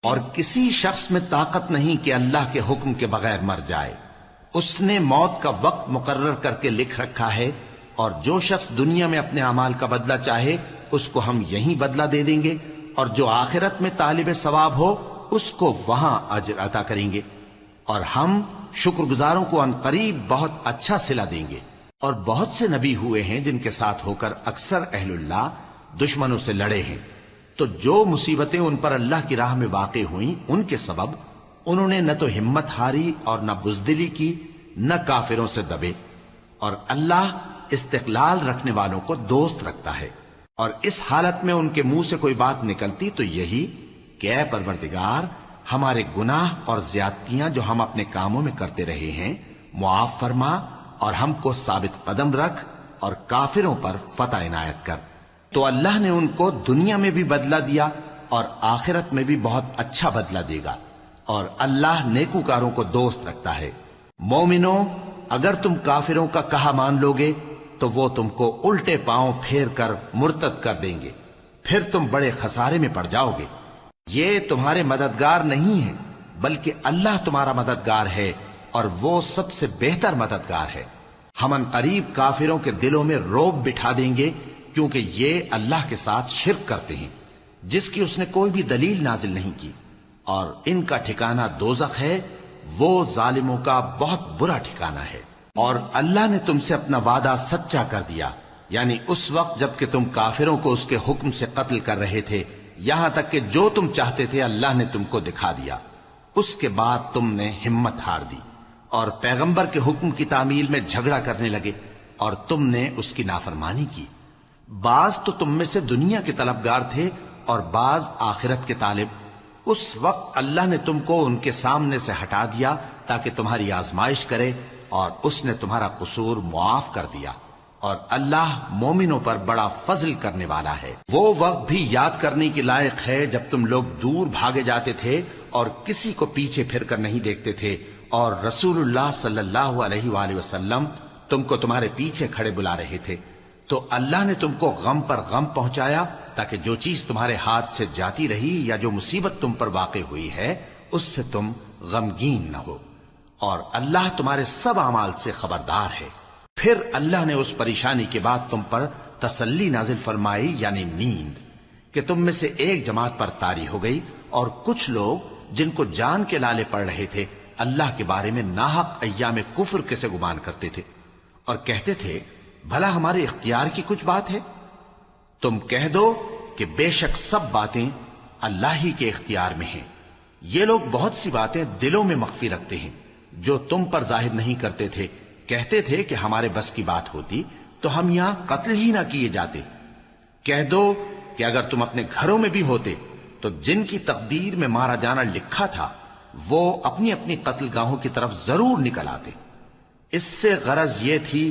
اور کسی شخص میں طاقت نہیں کہ اللہ کے حکم کے بغیر مر جائے. اس نے موت کا وقت مقرر کر کے لکھ رکھا ہے، اور جو شخص دنیا میں اپنے اعمال کا بدلہ چاہے اس کو ہم یہیں بدلہ دے دیں گے، اور جو آخرت میں طالب ثواب ہو اس کو وہاں اجر عطا کریں گے. اور ہم شکر گزاروں کو ان قریب بہت اچھا صلہ دیں گے. اور بہت سے نبی ہوئے ہیں جن کے ساتھ ہو کر اکثر اہل اللہ دشمنوں سے لڑے ہیں، تو جو مصیبتیں ان پر اللہ کی راہ میں واقع ہوئیں ان کے سبب انہوں نے نہ تو ہمت ہاری اور نہ بزدلی کی، نہ کافروں سے دبے. اور اللہ استقلال رکھنے والوں کو دوست رکھتا ہے. اور اس حالت میں ان کے منہ سے کوئی بات نکلتی تو یہی کہ اے پروردگار، ہمارے گناہ اور زیادتیاں جو ہم اپنے کاموں میں کرتے رہے ہیں معاف فرما، اور ہم کو ثابت قدم رکھ، اور کافروں پر فتح عنایت کر. تو اللہ نے ان کو دنیا میں بھی بدلہ دیا اور آخرت میں بھی بہت اچھا بدلہ دے گا. اور اللہ نیکوکاروں کو دوست رکھتا ہے. مومنوں، اگر تم کافروں کا کہا مان لوگے تو وہ تم کو الٹے پاؤں پھیر کر مرتد کر دیں گے، پھر تم بڑے خسارے میں پڑ جاؤ گے. یہ تمہارے مددگار نہیں ہیں بلکہ اللہ تمہارا مددگار ہے، اور وہ سب سے بہتر مددگار ہے. ہم ان قریب کافروں کے دلوں میں رعب بٹھا دیں گے، کیونکہ یہ اللہ کے ساتھ شرک کرتے ہیں جس کی اس نے کوئی بھی دلیل نازل نہیں کی، اور ان کا ٹھکانہ دوزخ ہے، وہ ظالموں کا بہت برا ٹھکانہ ہے. اور اللہ نے تم سے اپنا وعدہ سچا کر دیا، یعنی اس وقت جب کہ تم کافروں کو اس کے حکم سے قتل کر رہے تھے، یہاں تک کہ جو تم چاہتے تھے اللہ نے تم کو دکھا دیا. اس کے بعد تم نے ہمت ہار دی اور پیغمبر کے حکم کی تعمیل میں جھگڑا کرنے لگے، اور تم نے اس کی نافرمانی کی. بعض تو تم میں سے دنیا کے طلبگار تھے اور بعض آخرت کے طالب. اس وقت اللہ نے تم کو ان کے سامنے سے ہٹا دیا تاکہ تمہاری آزمائش کرے، اور اس نے تمہارا قصور معاف کر دیا. اور اللہ مومنوں پر بڑا فضل کرنے والا ہے. وہ وقت بھی یاد کرنے کے لائق ہے جب تم لوگ دور بھاگے جاتے تھے اور کسی کو پیچھے پھر کر نہیں دیکھتے تھے، اور رسول اللہ صلی اللہ علیہ وآلہ وسلم تم کو تمہارے پیچھے کھڑے بلا رہے تھے. تو اللہ نے تم کو غم پر غم پہنچایا تاکہ جو چیز تمہارے ہاتھ سے جاتی رہی یا جو مصیبت تم پر واقع ہوئی ہے اس سے تم غمگین نہ ہو. اور اللہ تمہارے سب اعمال سے خبردار ہے. پھر اللہ نے اس پریشانی کے بعد تم پر تسلی نازل فرمائی، یعنی نیند، کہ تم میں سے ایک جماعت پر طاری ہو گئی، اور کچھ لوگ جن کو جان کے لالے پڑ رہے تھے اللہ کے بارے میں ناحق ایام کفر کے سے گمان کرتے تھے، اور کہتے تھے بھلا ہمارے اختیار کی کچھ بات ہے؟ تم کہہ دو کہ بے شک سب باتیں اللہ ہی کے اختیار میں ہیں. یہ لوگ بہت سی باتیں دلوں میں مخفی رکھتے ہیں جو تم پر ظاہر نہیں کرتے تھے. کہتے تھے کہ ہمارے بس کی بات ہوتی تو ہم یہاں قتل ہی نہ کیے جاتے. کہہ دو کہ اگر تم اپنے گھروں میں بھی ہوتے تو جن کی تقدیر میں مارا جانا لکھا تھا وہ اپنی اپنی قتل گاہوں کی طرف ضرور نکل آتے. اس سے غرض یہ تھی